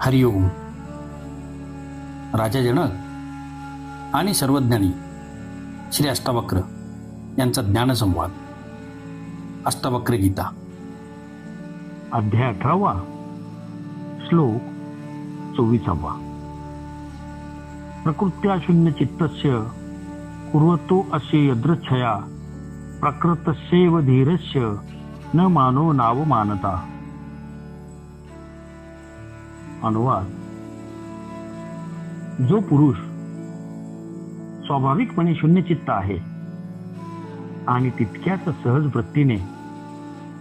हरिओम. राजा जनक आणि सर्वज्ञानी श्री अष्टावक्र यांचा ज्ञानसंवाद. अष्टावक्र गीता, अध्याय 18, श्लोक 24. प्रकृत्या शून्य चित्तस्य कुर्वतो अस्य यदृच्छया प्रकृतस्यैव धीरस्य न मानो नाव मानता. अनुवाद. जो पुरुष स्वाभाविकपणे शून्यचित्त आहे आणि तितक्याच सहज वृत्तीने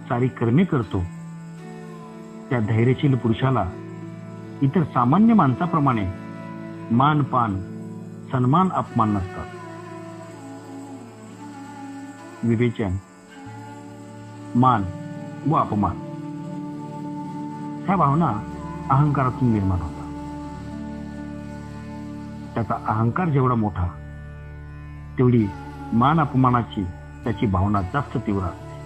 सारी कर्मे करतो, त्या धैर्यशील पुरुषाला इतर सामान्य माणसाप्रमाणे मानपान, सन्मान, अपमान नसतात. विवेचन. मान व अपमान ह्या भावना अहंकारातून निर्माण होतात. त्याचा अहंकार जेवढा मोठा, तेवढी मान अपमानाची त्याची भावना जास्त तीव्र असते.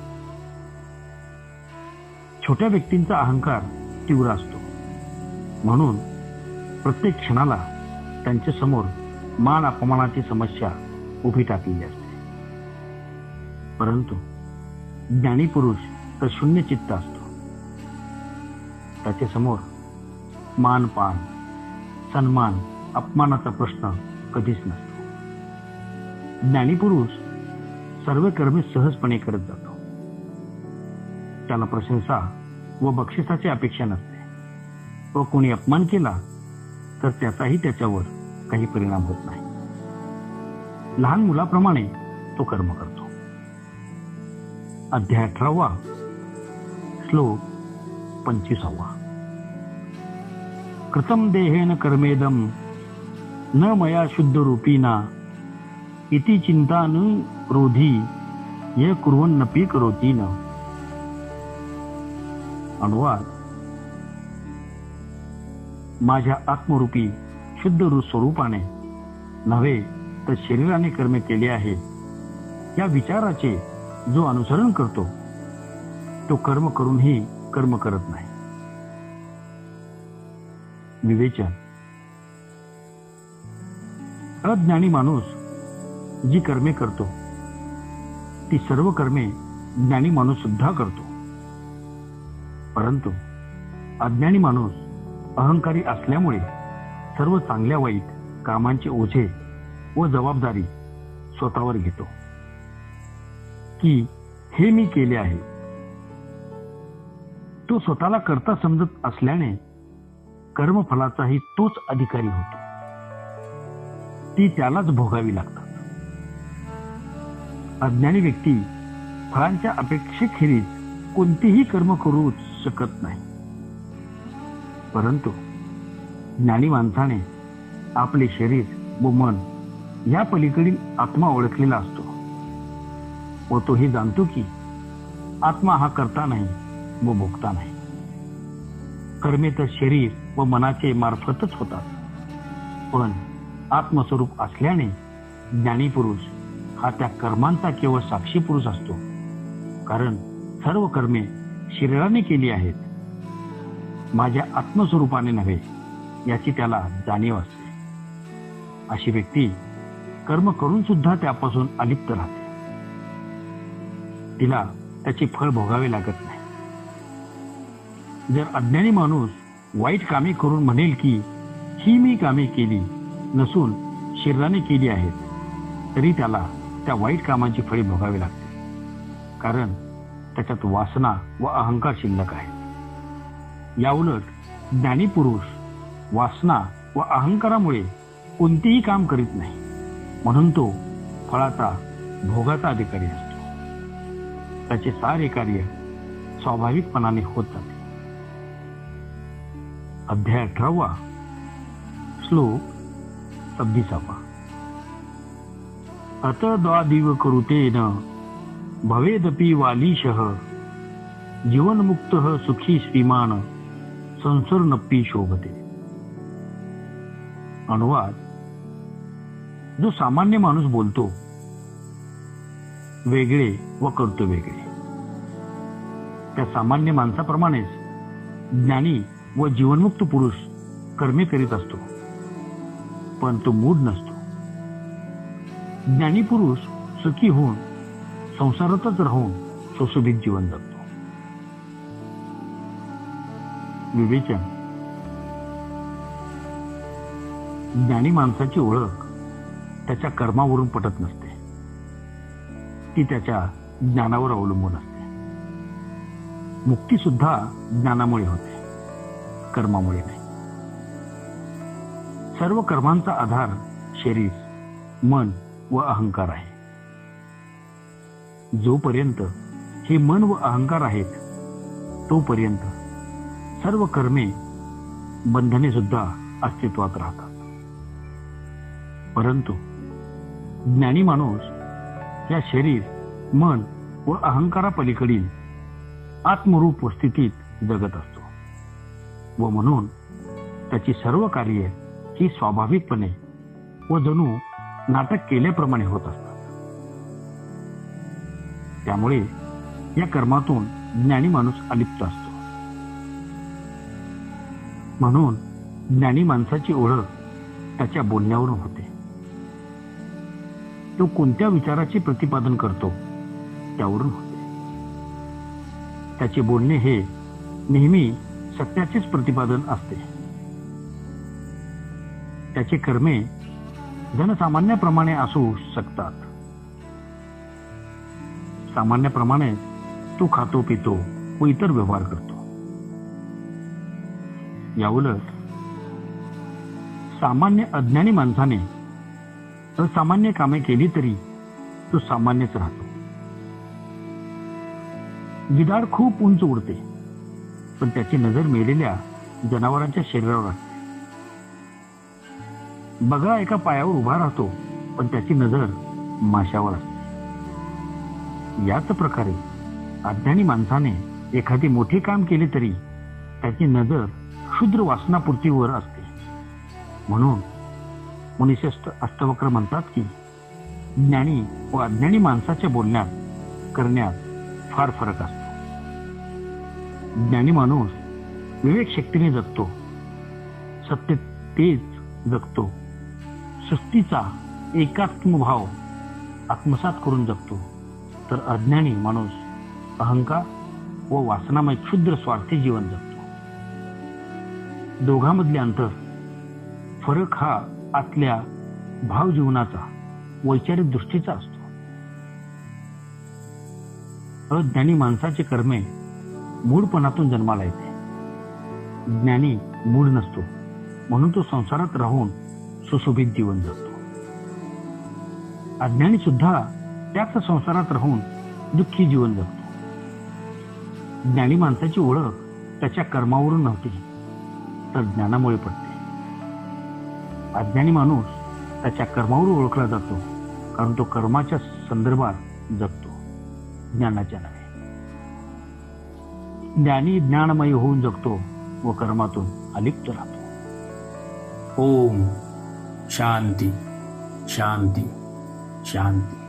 छोट्या व्यक्तींचा अहंकार तीव्र असतो, म्हणून प्रत्येक क्षणाला त्यांच्या समोर मान अपमानाची समस्या उभी टाकलेली असते. परंतु ज्ञानी पुरुष तर शून्य चित्त असतो. त्याच्या समोर मानपान, सन्मान, अपमानाचा प्रश्न कधीच नसतो. ज्ञानी पुरुष सर्व कर्मे सहजपणे करत जातो. त्याला प्रशंसा व बक्षिसाची अपेक्षा नसते, व कोणी अपमान केला तर त्याचाही त्याच्यावर काही परिणाम होत नाही. लहान मुलाप्रमाणे तो कर्म करतो. अध्याय 18, श्लोक 25. कृतं देहेन कर्मेदम न मया शुद्ध रूपीना इति चिंता न क्रोधी ये कुर्वन्नपि करोति न. अनुवाद. माझ्या आत्मरूपी शुद्ध स्वरूपाने नव्हे तर शरीराने कर्मे केले आहे, या विचाराचे जो अनुसरण करतो, तो कर्म करूनही कर्म करत नाही. विवेचन. अज्ञानी माणूस जी कर्मे करतो, ती सर्व कर्मे ज्ञानी माणूस सुद्धा करतो. परंतु अज्ञानी माणूस अहंकारी असल्यामुळे सर्व चांगल्या वाईट कामांचे ओझे व जबाबदारी स्वतःवर घेतो, की हे मी केले आहे. तो स्वतःला कर्ता समजत असल्याने कर्मफलाचाही तोच अधिकारी होतो. ती त्यालाच भोगावी लागतात. अज्ञानी व्यक्ती फळांच्या अपेक्षेखेरीज कोणतेही कर्म करू शकत नाही. परंतु ज्ञानी माणसाने आपले शरीर व मन या पलीकडील आत्मा ओळखलेला असतो, व तोही जाणतो की आत्मा हा करता नाही व भोगता नाही. कर्मे तर शरीर व मनाचे मार्फतच होतात, पण आत्मस्वरूप असल्याने ज्ञानी पुरुष हा त्या कर्मांचा केवळ साक्षी पुरुष असतो, कारण सर्व कर्मे शरीराने केली आहेत. माझ्या आत्मस्वरूपाने नव्हे याची त्याला जाणीव असते. अशी व्यक्ती कर्म करून सुद्धा त्यापासून अलिप्त राहते. तिला त्याचे फळ भोगावे लागत नाही. जर अज्ञानी माणूस वाईट कामे करून म्हणेल की ही मी कामे केली नसून शरीराने केली आहेत, तरी त्याला त्या वाईट कामांची फळे भोगावी लागते, कारण त्याच्यात वासना व अहंकार शिल्लक आहे. याउलट ज्ञानी पुरुष वासना व अहंकारामुळे कोणतेही काम करीत नाही, म्हणून तो फळाचा, भोगाचा अधिकारी असतो. त्याचे सारे कार्य स्वाभाविकपणाने होत जाते. अध्याय 18, श्लोक 26. अतद्वादिव कुरुतेन भवेदपि वालीशः जीवनमुक्तः सुखी श्रीमान संसर्नप्पी शोभते. अनुवाद. जो सामान्य माणूस बोलतो वेगळे व करतो वेगळे, त्या सामान्य माणसाप्रमाणेच ज्ञानी व जीवनमुक्त पुरुष कर्मे करीत असतो, पण तो मूढ नसतो. ज्ञानी पुरुष सुखी होऊन संसारातच राहून सुशोभित जीवन जगतो. विवेचन. ज्ञानी माणसाची ओळख त्याच्या कर्मावरून पटत नसते, ती त्याच्या ज्ञानावर अवलंबून असते. मुक्ती सुद्धा ज्ञानामुळे होते, कर्मामुळे नाही. सर्व कर्मांचा आधार शरीर, मन व अहंकार आहे. जोपर्यंत हे मन व अहंकार आहेत तोपर्यंत सर्व कर्मे, बंधने सुद्धा अस्तित्वात राहतात. परंतु ज्ञानी माणूस या शरीर, मन व अहंकारापलीकडील आत्मरूप स्थितीत जगत असतो व म्हणून त्याची सर्व कार्ये ही स्वाभाविकपणे व जणू नाटक केल्याप्रमाणे होत असतात. त्यामुळे या कर्मातून ज्ञानी माणूस अलिप्त असतो. म्हणून ज्ञानी माणसाची ओळख त्याच्या बोलण्यावरून होते. तो कोणत्या विचाराचे प्रतिपादन करतो त्यावरून होते. त्याचे बोलणे हे नेहमी सत्याचेच प्रतिपादन असते. त्याचे कर्मे जनसामान्याप्रमाणे असू शकतात. सामान्याप्रमाणे तो खातो, पितो व इतर व्यवहार करतो. याउलट सामान्य अज्ञानी माणसाने असामान्य कामे केली तरी तो सामान्यच राहतो. गिधाड खूप उंच उडते, पण त्याची नजर मेलेल्या जनावरांच्या शरीरावर असते. बगळा एका पायावर उभा राहतो, पण त्याची नजर माशावर असते. याच प्रकारे अज्ञानी माणसाने एखादे मोठे काम केले तरी त्याची नजर क्षुद्र वासनापूर्तीवर असते. म्हणून मुनिश्रेष्ठ अष्टवक्र म्हणतात की ज्ञानी व अज्ञानी माणसाच्या बोलण्यात, करण्यात फार फरक असतो. ज्ञानी माणूस विवेक शक्तीने जगतो, सत्य तेच जगतो, सृष्टीचा एकात्मभाव आत्मसात करून जगतो. तर अज्ञानी माणूस अहंकार व वासनामय क्षुद्र स्वार्थी जीवन जगतो. दोघांमधले अंतर, फरक हा आतल्या भाव जीवनाचा, वैचारिक दृष्टीचा असतो. अज्ञानी माणसाचे कर्मे मूढपणातून जन्माला येते. ज्ञानी मूढ नसतो, म्हणून तो संसारात राहून सुशोभित जीवन जगतो. अज्ञानी सुद्धा त्याच संसारात राहून दुःखी जीवन जगतो. ज्ञानी माणसाची ओळख त्याच्या कर्मावरून नव्हती, तर ज्ञानामुळे पडते. अज्ञानी माणूस त्याच्या कर्मावरून ओळखला जातो, कारण तो कर्माच्या संदर्भात जगतो, ज्ञानाच्या नव्हे. ज्ञानी ज्ञानमय होऊन जगतो व कर्मातून अलिप्त राहतो. ओम शांती शांती शांती.